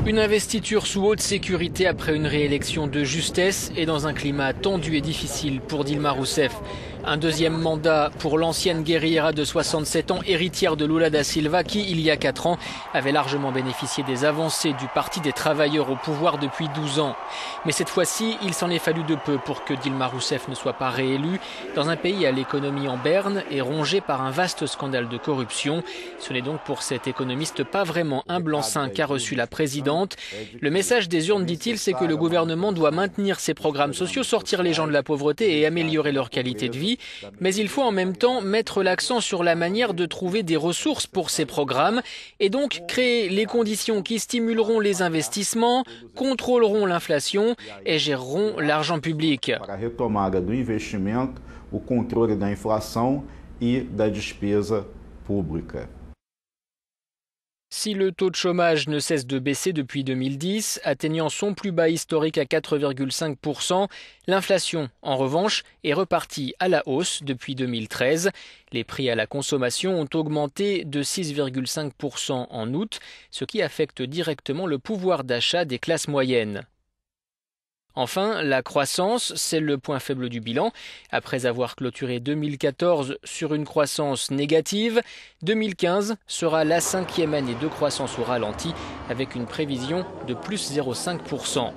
Une investiture sous haute sécurité après une réélection de justesse et dans un climat tendu et difficile pour Dilma Rousseff. Un deuxième mandat pour l'ancienne guerriera de 67 ans, héritière de Lula da Silva, qui, il y a 4 ans, avait largement bénéficié des avancées du Parti des travailleurs au pouvoir depuis 12 ans. Mais cette fois-ci, il s'en est fallu de peu pour que Dilma Rousseff ne soit pas réélue dans un pays à l'économie en berne et rongé par un vaste scandale de corruption. Ce n'est donc pour cette économiste pas vraiment un blanc-seing qu'a reçu la présidente. Le message des urnes, dit-il, c'est que le gouvernement doit maintenir ses programmes sociaux, sortir les gens de la pauvreté et améliorer leur qualité de vie. Mais il faut en même temps mettre l'accent sur la manière de trouver des ressources pour ces programmes et donc créer les conditions qui stimuleront les investissements, contrôleront l'inflation et géreront l'argent public. Para a retomada do investimento, o controle da inflação e da despesa pública. Si le taux de chômage ne cesse de baisser depuis 2010, atteignant son plus bas historique à 4,5%, l'inflation, en revanche, est repartie à la hausse depuis 2013. Les prix à la consommation ont augmenté de 6,5% en août, ce qui affecte directement le pouvoir d'achat des classes moyennes. Enfin, la croissance, c'est le point faible du bilan. Après avoir clôturé 2014 sur une croissance négative, 2015 sera la 5e année de croissance au ralenti avec une prévision de plus 0,5%.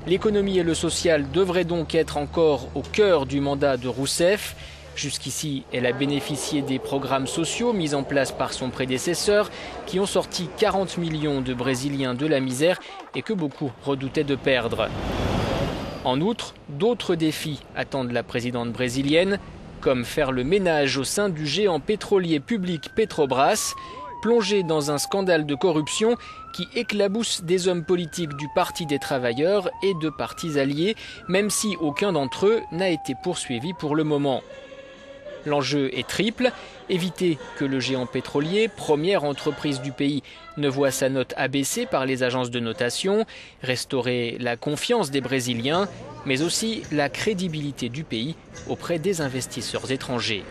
L'économie et le social devraient donc être encore au cœur du mandat de Rousseff. Jusqu'ici, elle a bénéficié des programmes sociaux mis en place par son prédécesseur qui ont sorti 40 millions de Brésiliens de la misère et que beaucoup redoutaient de perdre. En outre, d'autres défis attendent la présidente brésilienne, comme faire le ménage au sein du géant pétrolier public Petrobras, plongé dans un scandale de corruption qui éclabousse des hommes politiques du Parti des travailleurs et de partis alliés, même si aucun d'entre eux n'a été poursuivi pour le moment. L'enjeu est triple, éviter que le géant pétrolier, première entreprise du pays, ne voit sa note abaissée par les agences de notation, restaurer la confiance des Brésiliens, mais aussi la crédibilité du pays auprès des investisseurs étrangers.